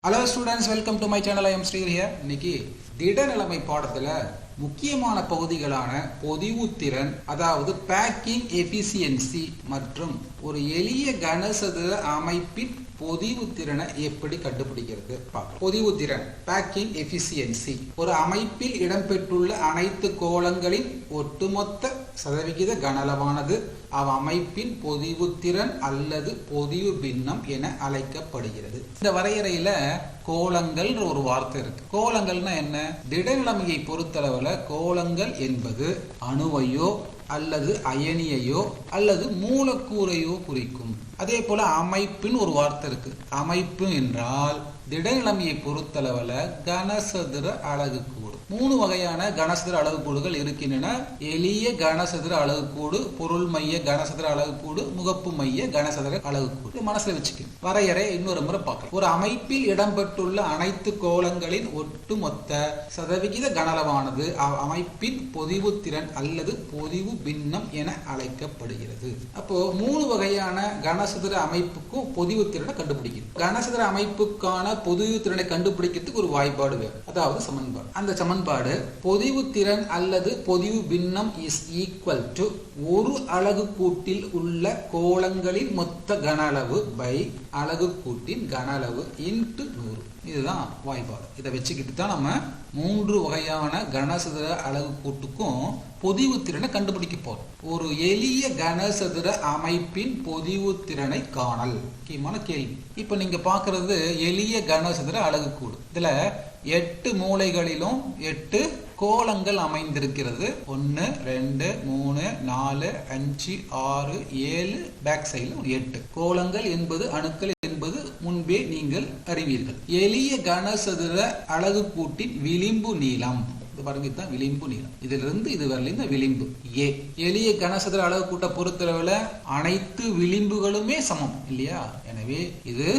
Hello students, welcome to my channel. I am Sreedhar here. இன்னைக்கு திட நிலைமை பாடத்துல முக்கியமான பகுதிகளான பொதிவுத்திறன், அதாவது பேக்கிங் எஃபிஷியன்சி மற்றும் ஒரு எளிய கனசதுர அமைப்பின் பொதிவுத்திறனை எப்படி கண்டுபிடிக்கிறது பார்க்கலாம். பொதிவுத்திறன் பேக்கிங் எஃபிஷியன்சி ஒரு அமைப்பில் இடம்பெற்றுள்ள அனைத்து கோளங்களின் ஒட்டுமொத்த சதவிகித கனளவானது அமைப்பின் பொதிவுத்திறன் அல்லது பொதிவு பின்னம் என அழைக்கப்படுகிறது. இந்த வரையறையில கோளங்கள் ஒரு வார்த்தை இருக்கு. கோளங்கள்னா என்ன? திடநிலைமையை பொறுத்தளவுல கோளங்கள் என்பது அணுவையோ அல்லது அயனியையோ அல்லது மூலக்கூறையோ குறிக்கும். அதே போல அமைப்பின் ஒரு வார்த்தை இருக்கு. அமைப்பு என்றால் திடநிலைமையை பொறுத்தளவுல கனசதுர அலகுக்கூடு. மூணு வகையான கனசதுர அலகுக்கூடுகள் இருக்கின்றன. எளிய கனசதுர அலகுக்கூடு, பொருள் மைய கனசதுர அலகுக்கூடு, முகப்பு மைய கனசதுர அலகுக்கூடு. மனசுல வச்சுக்க. வரையறை இன்னொரு முறை பார்க்கலாம். ஒரு அமைப்பில் இடம்பெற்றுள்ள அனைத்து கோளங்களின் ஒட்டுமொத்த சதவிகித கனளவானது அமைப்பின் பொதிவுத்திறன் அல்லது பொதிவு பின்னம் என அழைக்கப்படுகிறது. அப்போ மூணு வகையான கனசதுர அமைப்புக்கும் பொதிவுத்திறனை கண்டுபிடிக்கணும். கனசதுர அமைப்புக்கான பொதிவுத்திறனை கண்டுபிடிக்கிறதுக்கு ஒரு வாய்ப்பாடு வேணும், அதாவது சமன்பாடு. அந்த சமன்பாடு பொதிவுத்திறன் அல்லது பொதிவு பின்னம் இஸ் ஈக்குவல் டு ஒரு அலகு கூட்டில் உள்ள கோளங்களின் மொத்த கன அளவு பை அலகு கூட்டின் கன அளவு இன்டு 100. இதுதான் வாய்ப்பாடு. இதை வச்சுக்கிட்டு தான் நம்ம மூன்று வகையான கனசதுர அலகு கூட்டுக்கும் பொதிவுத்திறனை கண்டுபிடிக்க போறோம். ஒரு எளிய கனசதுர அமைப்பின் பொதிவுத்திறனை காணல் முக்கியமான கேள்வி. இப்ப நீங்க பாக்குறது எளிய கனசதுர அலகு கூடு. இதுல 8 மூலைகளிலும் 8 கோளங்கள் அமைந்திருக்கிறது. 1 2 3 4 5 6 7 பேக் சைடுல 8 கோளங்கள் என்பது அணுக்கள் என்பது முன்பே நீங்கள் அறிவீர்கள். எளிய கனசதுர அலகு கூட்டின் விளிம்பு நீளம் பாருங்க, இதுதான் விளிம்பு நீளம். இதிலிருந்து இது வரல இந்த விளிம்பு ஏ. எளிய கனசதுர அலகு கூட்ட பொறுத்தளவுல அனைத்து விளிம்புகளுமே சமம் இல்லையா? எனவே இது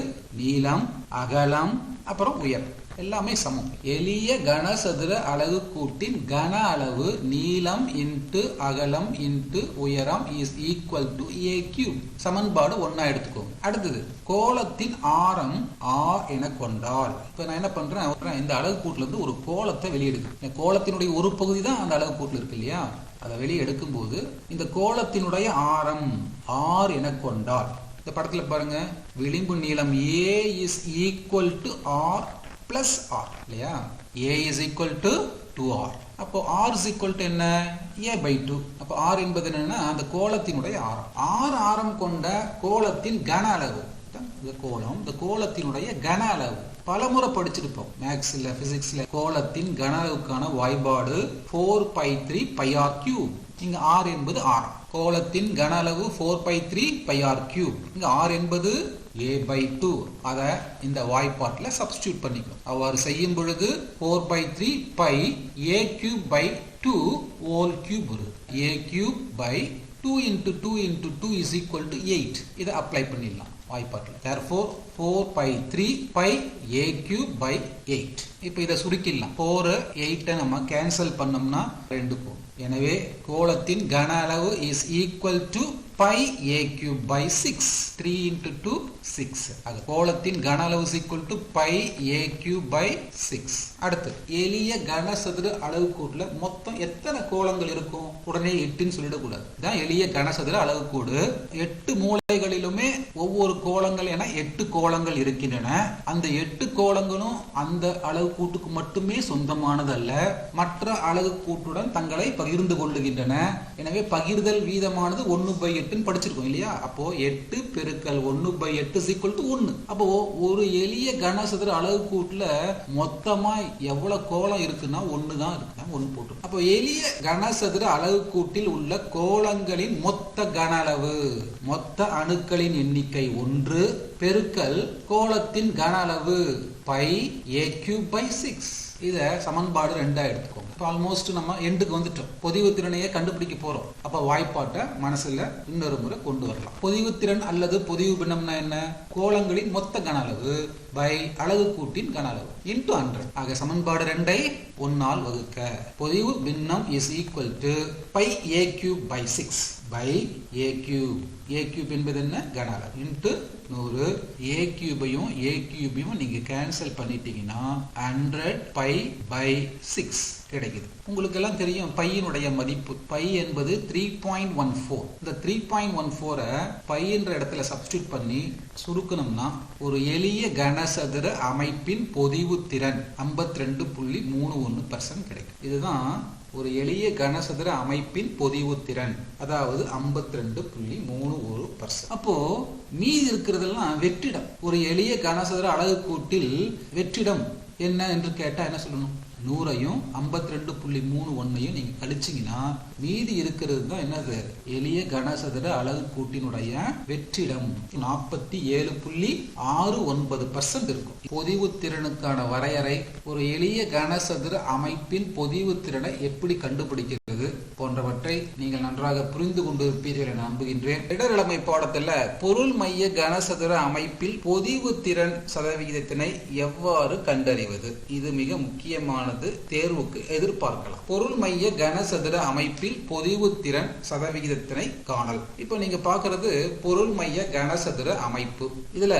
நீளம், அகலம், அப்புறம் உயரம் எல்லாமே சமம். எளிய கனசதுர அலகு கூட்டின் கன அளவு நீளம் இன்டு அகலம் இன்டு உயரம் is equal to a cube. சமன்பாடு 1 எடுத்துக்கோங்க. அடுத்தது கோளத்தின் ஆரம் ஆர் என கொண்டால், இப்ப நான் என்ன பண்றேன், இந்த அலகு கூட்டுல இருந்து ஒரு கோளத்தை வெளியெடுக்கிறேன். கோளத்தினுடைய ஒரு பகுதி தான் அந்த அலகு கூட்டுல இருக்கு இல்லையா? அதை வெளியே எடுக்கும் போது இந்த கோளத்தினுடைய ஆரம் ஆர் என கொண்டால், இந்த படத்துல பாருங்க, விளிம்பு நீளம் A is equal to r plus r இல்லையா? a is equal to 2r. அப்போ r is equal to என்ன? a by 2. அப்போ r என்பது என்னன்னா அந்த கோளத்தினுடைய ஆரம். r ஆரம் கொண்ட கோளத்தின் கன அளவு. இந்த கோளம், இந்த கோளத்தினுடைய கன அளவு பலமுறை படிச்சிருப்போம் மேக்ஸ்ல, பிசிக்ஸ்ல. கோளத்தின் கன அளவுக்கான வாய்பாடு 4π3 πr cube. இங்க r என்பது ஆரம். கோளத்தின் கன அளவு 4π3 πr cube. இங்க r என்பது a by 2. அத இந்த வாய்ப்பாட்டில் சப்ஸ்டியூட் பண்ணிக்கணும். அவ்வாறு செய்யும் பொழுது 4/3 pi a cube by 2 whole cube வருது. a cube by 2 into 2 into 2 is equal to 8. இதை அப்ளை பண்ணிடலாம் வாய்ப்பாட்டில். therefore 4/3 pi a cube by 8. இப்போ இதை சுருக்கிடலாம். 4 8 நம்ம கேன்சல் பண்ணோம்னா 2 போகும். எனவே கோளத்தின் கன அளவு is equal to pi a cube by 6. 3 into 2 6. அது கோளத்தின் கன அளவு is equal to pi a cube by 6. அடுத்து எளிய கனசதுர அலகு கூட்டுல மொத்தம் எத்தனை கோளங்கள் இருக்கும்? உடனே 8ன்னு சொல்லிடக்கூடாது. இதான் எளிய கனசதுர அலகு கூடு. 8 மூலைகளிலுமே ஒவ்வொரு கோளங்கள் என 8 கோளங்கள் இருக்கின்றன. அந்த 8 கோளங்களும் அந்த அலகு கூட்டுக்கு மட்டுமே சொந்தமானதல்ல, மற்ற அலகு கூட்டுடன் தங்களை பகிர்ந்து கொள்ளுகின்றன. எனவே பகிர்தல் வீதமானது 1/8 படிச்சிருக்கோம் இல்லையா? அப்போ 8 பெருக்கல் 1/8 is equal to 1. அப்போ ஒரு எளிய கனசதுர அலகு கூட்டுல மொத்தமா எவ்வளவு கோளம் இருக்குன்னா 1 தான் இருக்கு. 1 போட்டு. அப்போ எளிய கனசதுர அலகு கூட்டில் உள்ள கோளங்களின் மொத்த கன அளவு, மொத்த அணுக்களின் எண்ணிக்கை 1 பெருக்கல் கோளத்தின் கன அளவு பை a cube by 6. இத சமன்பாடு 2 எடுத்துக்கோங்க. ஆல்மோஸ்ட் நம்ம எண்டுக்கு வந்துட்டோம். பொதிவுத்திறனையே கண்டுபிடிக்க போறோம். அப்ப வாய்ப்பாட்டை மனசுல இன்னொரு முறை கொண்டு வரலாம். பொதிவுத்திறன் அல்லது பொதிவு பின்னம்னா என்ன? கோளங்களின் மொத்த கன அளவு by அலகு கூட்டின் கன அளவு into 100. ஆக சமன்பாடு 2 ஐ 1 ஆல் வகுக்க. பொதிவு பின்னம் is equal to pi a cube by 6 by a cube. a cube என்பது என்ன? கன அளவு into 100. a cube-ஐயும் a cube-ஐயும் நீங்க கேன்சல் பண்ணிட்டீங்கன்னா 100 pi by 6 கிடைக்குது. உங்களுக்கு எல்லாம் தெரியும் பையினுடைய மதிப்பு. பை என்பது 3.14. இந்த 3.14 பை என்ற இடத்துல சப்ஸ்டிட்யூட் பண்ணி சுருக்கணும்னா ஒரு எளிய கனசதுர அமைப்பின் பொதிவு திறன் 52.31% கிடைக்கும். இதுதான் ஒரு எளிய கனசதுர அமைப்பின் பொதிவு திறன், அதாவது 52.31%. அப்போ மீதி இருக்கிறதெல்லாம் வெற்றிடம். ஒரு எளிய கனசதுர அலகு கூட்டில் வெற்றிடம் என்ன என்று கேட்டா என்ன சொல்லணும்? 100ஐயும் 52.31ஐயும் நீங்க கழிச்சீங்கன்னா மீதி இருக்கிறது தான் என்னது? எளிய கனசதுர அலகு கூட்டினுடைய வெற்றிடம் 47.69% இருக்கும். பொதிவு திறனுக்கான வரையறை, ஒரு எளிய கனசதுர அமைப்பின் பொதிவு திறனை எப்படி கண்டுபிடிக்கிறது போன்றவற்றை நீங்கள் நன்றாக புரிந்து கொண்டிருப்பீர்கள் என நம்புகின்றேன். இடரிழமை பாடத்துல பொருள் மைய கனசதுர அமைப்பில் பொதிவு திறன் சதவிகிதத்தினை எவ்வாறு கண்டறிவது, இது மிக முக்கியமான தேர்வுக்கு எதிர்பார்க்கலாம். பொருள் மைய கனசதுர அமைப்பில் பொதிவு திறன் சதவிகிதத்தினை காணல். இப்ப நீங்க பாக்குறது பொருள் மைய கனசதுர அமைப்பு. இதுல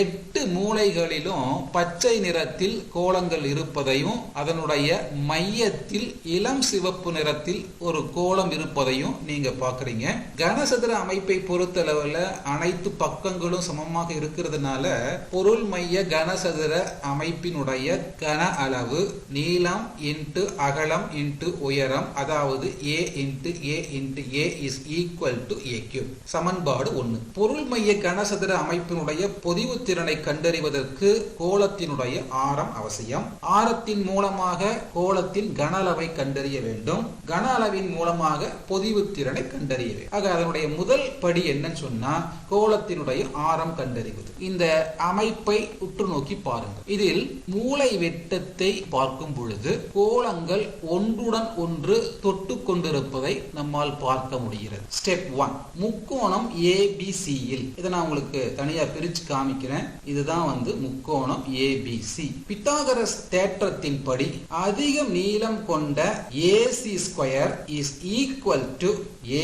8 மூலைகளிலும் பச்சை நிறத்தில் கோலங்கள் இருப்பதையும் அதனுடைய மையத்தில் இளம் சிவப்பு நிறத்தில் ஒரு கோலம் இருப்பதையும் நீங்க பாக்குறீங்க. கனசதுர அமைப்பை பொறுத்தளவுல அனைத்து பக்கங்களும் சமமாக இருக்கிறதுனால பொருள் மைய கனசதுர அமைப்பினுடைய கன அளவு நீளம் இன்டு அகலம் இன்டு உயரம், அதாவது a into a into a is equal to a cube. சமன்பாடு 1. பொருள் மைய கனசதுர அமைப்பினுடைய பொதிவு திறனை கண்டறிவதற்கு கோலத்தினுடைய ஆரம் அவசியம். ஆரத்தின் மூலமாக கோலத்தின் கன அளவை கண்டறிய வேண்டும். கன அளவின் மூலமாக பொதிவு திறனை கண்டறிய வேண்டும். ஆக அதனுடைய முதல் படி என்னன்னு சொன்னா கோலத்தினுடைய ஆரம் கண்டறிவது. இந்த அமைப்பை உற்று நோக்கி பாருங்கள். இதில் மூலை வெட்டத்தை பார்க்கும் பொழுது கோலங்கள் ஒன்றுடன் ஒன்று தொட்டு கொண்டிருப்பதை நம்மால் பார்க்க முடிகிறது. ஸ்டெப் 1. முக்கோணம் ABC இல், இதை நான் உங்களுக்கு தனியா பிரிச்சு காமிக்கிறேன். இதுதான் முக்கோணம் ABC. பித்தாகரஸ் தேற்றத்தின் படி அதிக நீளம் கொண்ட AC square is equal to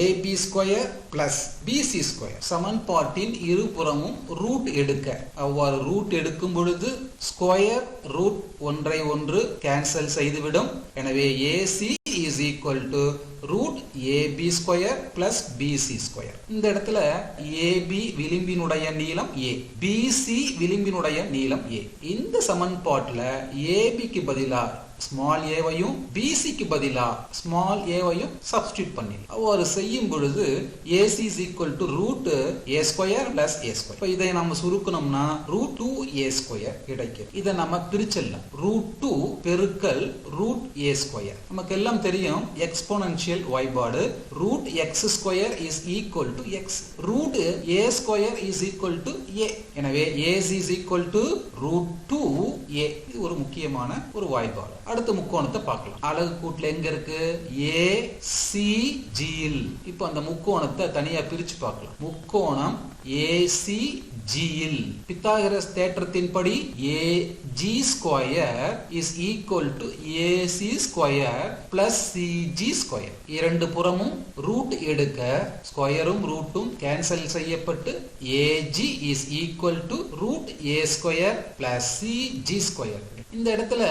AB square plus BC square. சமன்பாட்டின் இருபுறமும் ரூட் எடுக்க, அவ்வாறு ரூட் எடுக்கும் பொழுது ஸ்கொயர் ரூட் ஒன்றை ஒன்று கேன்சல் செய்துவிடும். எனவே AC is equal to root AB square plus BC square. இந்த இடத்துல AB விளிம்பினுடைய நீளம் A, BC விளிம்பினுடைய நீளம் A. இந்த சமன்பாட்டில் ABக்கு பதிலா ஸ்மால் ஏவையும் BCக்கு பதிலா ஸ்மால் ஏவையும் சப்ஸ்டிட்யூட் பண்ணி அவ்வாறு செய்யும் பொழுது AC is equal to root A square plus A square. இப்போ இதை நம்ம சுருக்கணும்னா root 2A ஸ்கொயர் கிடைக்கும். இதை நம்ம பிரிச்சலாம். root 2 பெருக்கல் root A ஸ்கொயர். நமக்கு எல்லாம் தெரியும் எக்ஸ்போனன்ஷியல் வாய்பாடு. root x square is equal to x. root A square is equal to A. எனவே AC is equal to root 2A. இது ஒரு முக்கியமான ஒரு வாய்பாடு. அடுத்த முக்கோணத்தை பார்க்கலாம். அலகு கூட்டுல எங்க இருக்கு? ACG இல். இப்போ அந்த முக்கோணத்தை தனியா பிரிச்சு பார்க்கலாம். முக்கோணம் ACG இல் பித்தாகரஸ் தேற்றத்தின்படி AG square is equal to AC square plus CG square. இரண்டு புறமும் ரூட் எடுக்க ஸ்கொயரும் ரூட்டும் கேன்சல் செய்யப்பட்டு AG is equal to root A square plus CG square. இந்த இடத்துல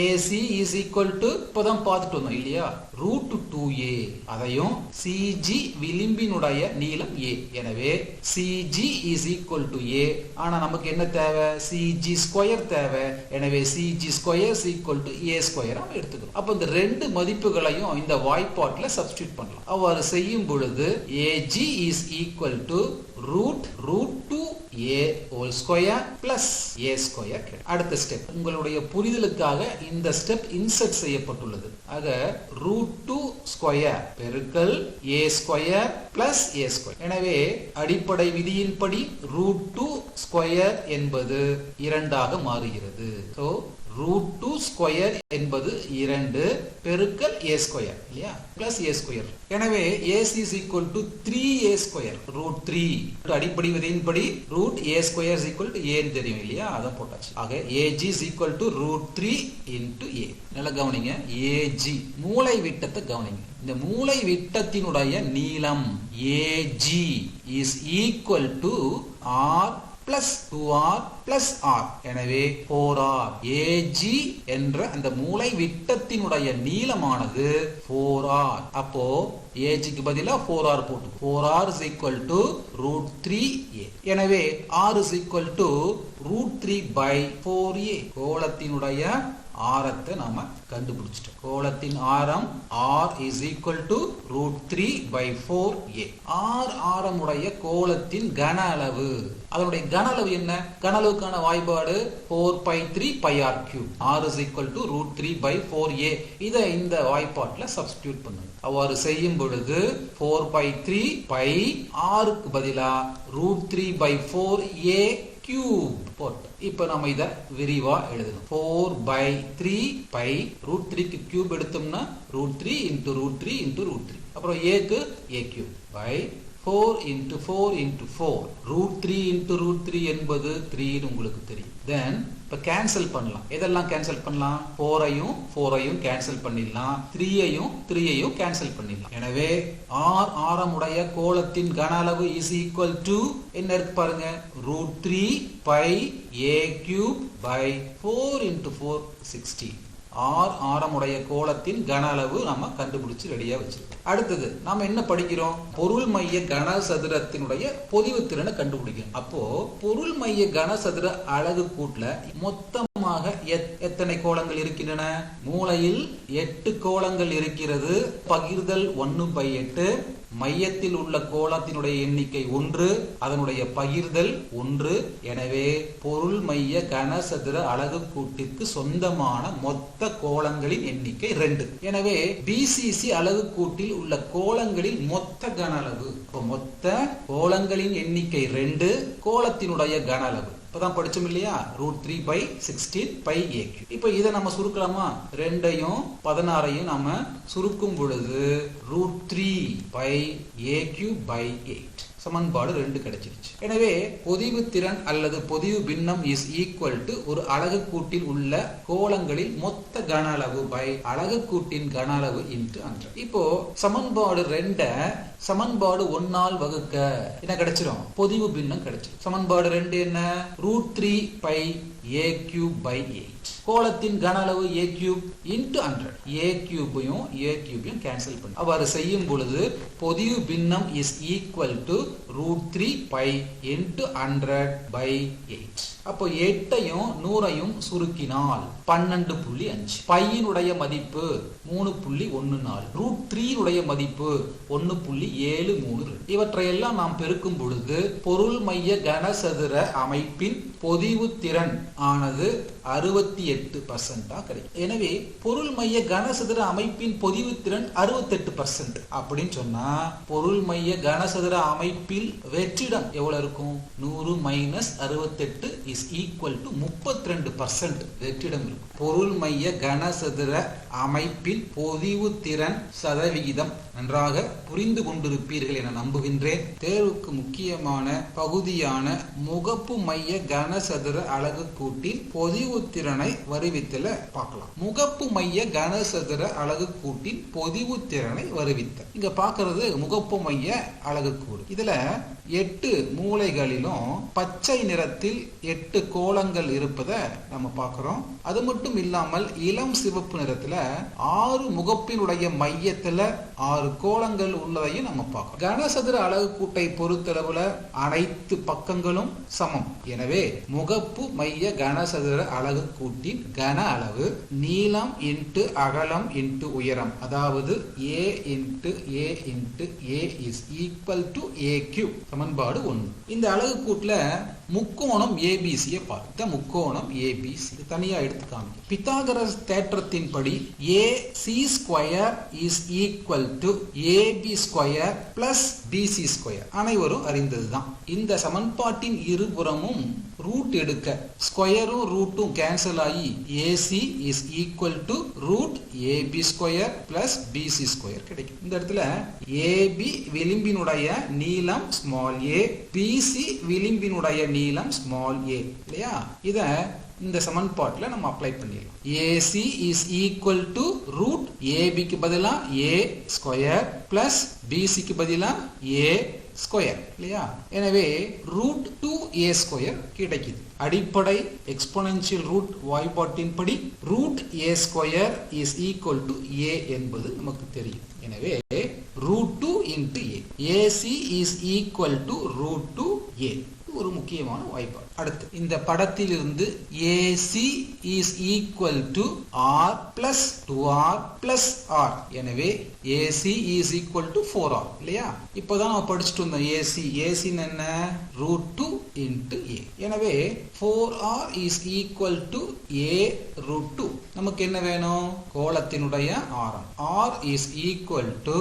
AC is equal to இப்பதான் பார்த்துட்டு வந்தோம் இல்லையா, root 2A. அதையும் CG விளிம்பினுடைய நீளம் A. எனவே CG is equal to A. ஆனா நமக்கு என்ன தேவை? CG ஸ்கொயர் தேவை. எனவே CG square is equal to A square எடுத்துக்கிறோம். அப்ப இந்த ரெண்டு மதிப்புகளையும் இந்த வாய்ப்பாட்டுல சப்ஸ்டிட்யூட் பண்ணலாம். அவ்வாறு செய்யும் பொழுது AG is equal to root 2A whole square plus A square. அடுத்த ஸ்டெப் உங்களுடைய புரிதலுக்காக இந்த ஸ்டெப் இன்சர்ட் செய்யப்பட்டுள்ளது. ஆக root 2 ஸ்கொயர் பெருக்கல் A square plus A square. எனவே அடிப்படை விதியின்படி root 2 ஸ்கொயர் என்பது 2ஆக மாறுகிறது. So root 2 ஸ்கொயர் என்பது 2 பெருக்கல் A ஸ்கொயர் இல்லையா பிளஸ் A ஸ்கொயர். எனவே AC is equal to 3A square root 3. அடிப்படை விதியின்படி root root a square is equal to a ன்னு தெரியும் இல்லையா, அதான் போட்டாச்சு. ஆக ag is equal to root 3 into a. நல்லா கவனிங்க, ag மூலை விட்டத்தை கவனிங்க. இந்த மூலை விட்டத்தினுடைய நீளம் ag is equal to r plus 2r plus r. எனவே 4r. AG என்ற அந்த மூலை விட்டத்தினுடைய நீளமானது 4r. அப்போ AG க்கு பதிலா 4r போட்டு 4r is equal to root 3a. எனவே r is equal to root 3 by 4a. கோளத்தினுடைய ஆரத்தை நாம கண்டுபிடிச்சிட்டோம். கோளத்தின் ஆரம் r is equal to root 3 by 4a. r ஆரமுடைய கோளத்தின் கன அளவு, அதனுடைய கன அளவு என்ன? கன அளவுக்கான வாய்ப்பாடு 4 pi 3 pi r cube. r is equal to root 3 by 4a. இதை இந்த வாய்ப்பாட்டுல சப்ஸ்டிடியூட் பண்ணுங்க. அவ்வாறு செய்யும் பொழுது 4 pi 3 pi r க்கு பதிலா root 3 by 4a cube போட்டு இப்ப நம்ம இத விரிவா எழுதணும். 4 by 3 pi root 3 க்கு கியூப் எடுத்தோம்னா root 3 into root 3 into root 3. அப்புறம் a க்கு a cube by 4 into 4 into 4. root 3 into root 3 என்பது 3 ன்னு உங்களுக்கு தெரியும். then இப்ப கேன்சல் பண்ணலாம். எதெல்லாம் கேன்சல் பண்ணலாம்? 4 ஐயும் கேன்சல் பண்ணிடலாம், 3 ஐயும் கேன்சல் பண்ணிடலாம். எனவே r ஆரமுடைய கோளத்தின் கன அளவு is equal to என்ன இருக்கு பாருங்க, root 3 pi a cube by 4 into 4 16. r ஆரமுடைய கோளத்தின் கன அளவு நாம கண்டுபிடிச்சு ரெடியா வச்சிருக்கோம். அடுத்தது நாம என்ன படிக்கிறோம்? பொருள் மைய கனசதுரத்தினுடைய பொதிவு திறனை கண்டுபிடிக்கிறோம். அப்போ பொருள் மைய கனசதுர அலகு கூட்டுல மொத்தமாக எத்தனை கோளங்கள் இருக்கின்றன? மூலையில் 8 கோளங்கள் இருக்கிறது. பகிர்தல் 1/8. மையத்தில் உள்ள கோளத்தினுடைய எண்ணிக்கை 1, அதனுடைய பகிர்தல் 1. எனவே பொருள் மைய கனசதுர அலகு கூட்டிற்கு சொந்தமான மொத்த கோளங்களின் எண்ணிக்கை 2. எனவே BCC அலகு கூட்டில் உள்ள கோளங்களின் மொத்த கன அளவு, மொத்த கோளங்களின் எண்ணிக்கை 2, கோளத்தினுடைய கன அளவு இப்பதான் படிச்சோம் இல்லையா, root 3 by 16 pi a cube. இப்ப இதை நம்ம சுருக்கலாமா? 2ஐயும் 16ஐயும் நம்ம சுருக்கும் பொழுது root 3 pi a cube by 8. சமன்பாடு 2 கிடைச்சிருச்சு. எனவே பொதிவு திறன் அல்லது பொதிவு பின்னம் is equal to ஒரு அலகு கூட்டில் உள்ள கோளங்களில் மொத்த கன அளவு by அலகு கூட்டின் கன அளவு into 100. இப்போ சமன்பாடு 2 சமன்பாடு 1 ஆல் வகுக்க என்ன கிடைச்சிரும்? பொதிவு பின்னம் கிடைச்சிரும். சமன்பாடு 2 என்ன? root 3 pi a cube by 8. கோளத்தின் கன அளவு a cube into 100. a cube cancel பண்ணு. அவ்வாறு செய்யும் பொழுது பொதிவு பின்னம் is equal to root 3 pi into 100 by 8. அப்போ 8ஐயும் 100ஐயும் சுருக்கினால் 12.5. பையினுடைய மதிப்பு 3.14. root 3 உடைய மதிப்பு 1.732. இவற்றையெல்லாம் நாம் பெருக்கும் பொழுது பொருள் மைய கனசதுர அமைப்பின் பொதிவு திறன் ஆனது 68% கிடைக்கும். எனவே பொருள் மைய கனசதுர அமைப்பின் பொதிவு திறன் 68% அப்படின்னு சொன்னா பொருள் மைய கனசதுர அமைப்பில் வெற்றிடம் எவ்வளவு இருக்கும்? 100 minus 68 is equal to 32% வெற்றிடம் இருக்கும். பொருள் மைய கனசதுர அமைப்பின் பொதிவு திறன் சதவிகிதம் நன்றாக புரிந்து கொண்டிருப்பீர்கள் என நம்புகின்றேன். தேர்வுக்கு முக்கியமான பகுதியான முகப்பு மைய கனசதுர அலகு கூட்டின் பொதிவு திறனை வருவித்தல பார்க்கலாம். முகப்பு மைய கனசதுர அலகு கூட்டின் பொதிவு திறனை வருவித்தல். இங்க பார்க்கிறது முகப்பு மைய அலகு கூடு. இதுல 8 மூலைகளிலும் பச்சை நிறத்தில் 8 கோளங்கள் இருப்பதை நம்ம பார்க்கிறோம். அது மட்டும் இல்லாமல் இளம் சிவப்பு நிறத்துல 6 முகப்பினுடைய மையத்துல 6 கோளங்கள் உள்ளதையும் நம்ம பார்க்கிறோம். கனசதுர அலகு கூட்டை பொறுத்தளவுல அனைத்து பக்கங்களும் சமம். எனவே முகப்பு மைய கனசதுர அலகு கூட்டின் கன அளவு நீளம் இன்டு அகலம் இன்டு உயரம், அதாவது a into a into a is equal to a cube. சமன்பாடு 1. இந்த அலகு கூட்டுல முக்கோணம் ABC பார்த்த முக்கோணம் ABC தனியா எடுத்துக்காங்க. பித்தாகரஸ் தேற்றத்தின்படி AC square is equal to AB square plus BC square அனைவரும் அறிந்ததுதான். இந்த சமன்பாட்டின் இருபுறமும் ரூட் எடுக்க ஸ்கொயரும் ரூட்டும் கேன்சல் ஆகி AC is equal to root AB square plus BC square கிடைக்கும். இந்த இடத்துல ஏபி விளிம்பினுடைய நீளம் ஸ்மால் ஏ, பிசி விளிம்பினுடைய நீளம் ஸ்மால் ஏ இல்லையா? இத இந்த சமன்பாட்டுல நம்ம அப்ளை பண்ணிடலாம். AC is equal to root ஏபிக்கு பதிலா ஏ ஸ்கொயர் பிளஸ் பிசிக்கு பதிலா ஏ ஸ்கொயர் இல்லையா? எனவே ரூட் 2a ஸ்கொயர் கிடைக்குது. அடிப்படை எக்ஸ்போனென்ஷியல் ரூட் வாய்ப்பாட்டின் படி root a square is equal to a என்பது நமக்கு தெரியும். எனவே root 2 into a, AC is equal to root 2a ஒரு முக்கியமான வாய்ப்பாடு. அடுத்து இந்த படத்தில் இருந்து AC is equal to R plus 2R plus R. எனவே AC is equal to 4R இல்லையா? இப்போதான் நம்ம படிச்சுட்டு வந்தோம் AC என்ன? root 2 into A. எனவே 4R is equal to A root 2. நமக்கு என்ன வேணும்? கோளத்தினுடைய ஆரம். R is equal to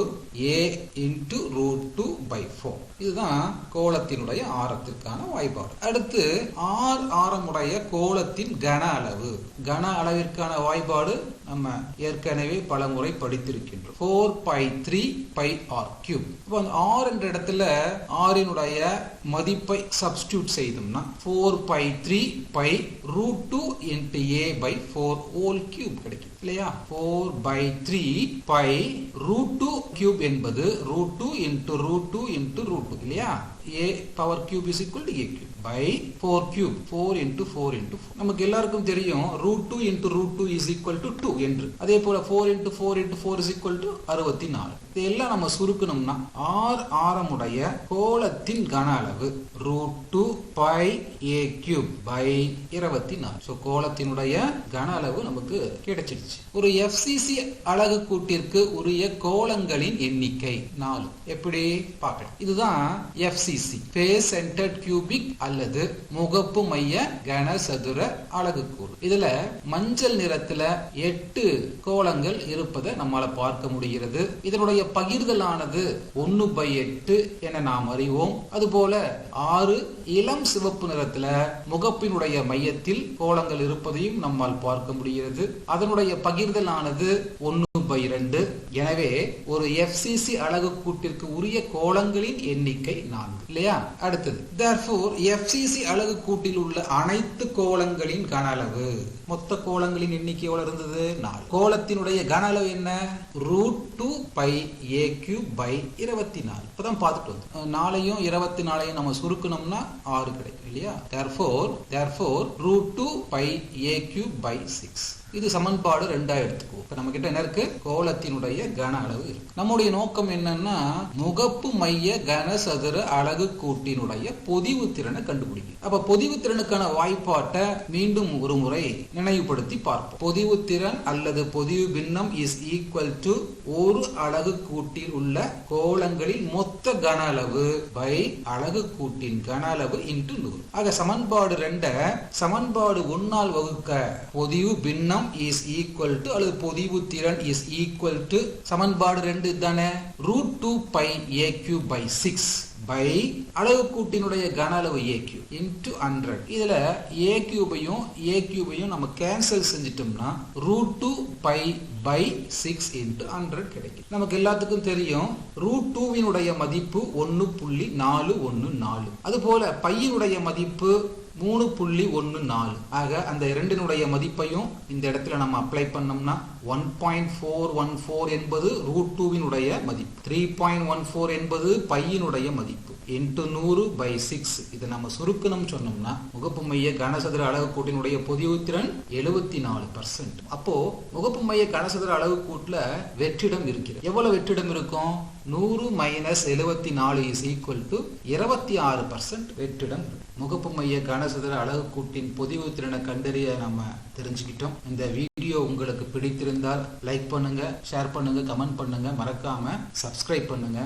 A into root 2 by 4. இதுதான் கோளத்தினுடைய ஆரத்திற்கான வாய்ப்பாடு. அடுத்து R ஆரமுடைய கோளத்தின் கன அளவு. கன அளவிற்கான வாய்ப்பாடு நம்ம ஏற்கனவே பல முறை படித்திருக்கின்றோம். 4π3 πr3. இப்போ R என்ற இடத்துல R இனுடைய மதிப்பை substitute செய்தோம்னா 4π3 π root 2 into A by 4 whole cube கிடைக்கும் இல்லையா? 4/3 π root 2 cube என்பது root 2 into root 2 into root 2 இல்லையா? A power cube is equal to A cube by 4 cube. 4 into 4 into 4. நமக்கு எல்லாருக்கும் தெரியும் root 2 into root 2 is equal to 2 என்று. அதே போல 4 into 4 into 4 is equal to 64. இதெல்லாம் நம்ம சுருக்கணும்னா R ஆரமுடைய கோளத்தின் கன அளவு root 2 pi A cube by 24. So கோளத்தினுடைய கன அளவு நமக்கு கிடைச்சிடுச்சு. ஒரு FCC அலகு கூட்டிற்கு உரிய கோளங்களின் எண்ணிக்கை 4. எப்படி பார்க்கலாம்? இதுதான் FCC, face centered cubic அல்லது முகப்பு மைய கனசதுர அலகுக்கூறு. இதுல மஞ்சள் நிறத்துல 8 கோளங்கள் இருப்பதை நம்மால பார்க்க முடிகிறது. இதனுடைய பகிர்தலானது 1/8 என நாம் அறிவோம். அதுபோல 6 இளம் சிவப்பு நிறத்துல முகப்பினுடைய மையத்தில் கோளங்கள் இருப்பதையும் நம்மால் பார்க்க முடிகிறது. அதனுடைய பகிர்தலானது 1/2. எனவே ஒரு FCC அலகு கூட்டிற்கு உரிய கோளங்களின் எண்ணிக்கை 4 இல்லையா? அடுத்தது therefore FCC அலகு கூட்டில் உள்ள அனைத்து கோளங்களின் கன அளவு. மொத்த கோளங்களின் எண்ணிக்கை எவ்வளவு இருந்தது? 4. கோளத்தினுடைய கன அளவு என்ன? root 2 pi A cube by 24. இப்பதான் பார்த்துட்டு வந்தோம். 4ஐயும் 24ஐயும் நம்ம சுருக்கணும்னா 6 கிடைக்கும் இல்லையா? therefore root 2 pi A cube by 6. இது சமன்பாடு 2 எடுத்துக்குவோம். இப்ப நம்ம கிட்ட என்ன இருக்கு? கோளத்தினுடைய கன அளவு இருக்கு. நம்முடைய நோக்கம் என்னன்னா முகப்பு மைய கனசதுர அலகு கூட்டினுடைய பொதிவு திறனை கண்டுபிடிக்கும். அப்ப பொதிவு திறனுக்கான வாய்ப்பாட்டை மீண்டும் ஒரு முறை நினைவுபடுத்தி பார்ப்போம். பொதிவு திறன் அல்லது பொதிவு பின்னம் இஸ் ஈக்குவல் டு ஒரு அலகு கூட்டில் உள்ள கோளங்களின் மொத்த கன அளவு பை அலகு கூட்டின் கன அளவு இன்டு 100. ஆக சமன்பாடு 2 சமன்பாடு 1ஆல் வகுக்க பொதிவு பின்னம் is equal to அல்லது பொதிவு திறன் is equal to சமன்பாடு 2 தானே root 2 pi A cube by 6 by அலகு கூட்டினுடைய கன அளவு A cube into 100. இதுல A cube-ஐயும் நம்ம cancel செஞ்சிட்டோம்னா root 2 pi by 6 into 100 கிடைக்கும். நமக்கு எல்லாத்துக்கும் தெரியும் root 2-வினுடைய மதிப்பு 1.414. அதுபோல பையினுடைய மதிப்பு 3.14. ஆக அந்த இரண்டினுடைய மதிப்பையும் இந்த இடத்துல நம்ம அப்ளை பண்ணோம்னா 1.414 என்பது root 2-வினுடைய மதிப்பு, 3.14 என்பது பையினுடைய மதிப்பு into 100/6. இதை நம்ம சுருக்கணும் சொன்னோம்னா முகப்பு மைய கனசதுர அலகு கூட்டினுடைய பொதிவு திறன் 74%. அப்போ முகப்பு மைய கனசதுர அலகு கூட்டுல வெற்றிடம் இருக்கிறது. எவ்வளவு வெற்றிடம் இருக்கும்? 100 - 74 is equal to 26% வெற்றிடம். முகப்பு மைய கனசதுர அலகு கூட்டின் பொதிவு திறனை கண்டறிய நம்ம தெரிஞ்சுக்கிட்டோம். இந்த வீடியோ உங்களுக்கு பிடித்திருந்தால் லைக் பண்ணுங்க, ஷேர் பண்ணுங்க, கமெண்ட் பண்ணுங்க, மறக்காம சப்ஸ்கிரைப் பண்ணுங்க.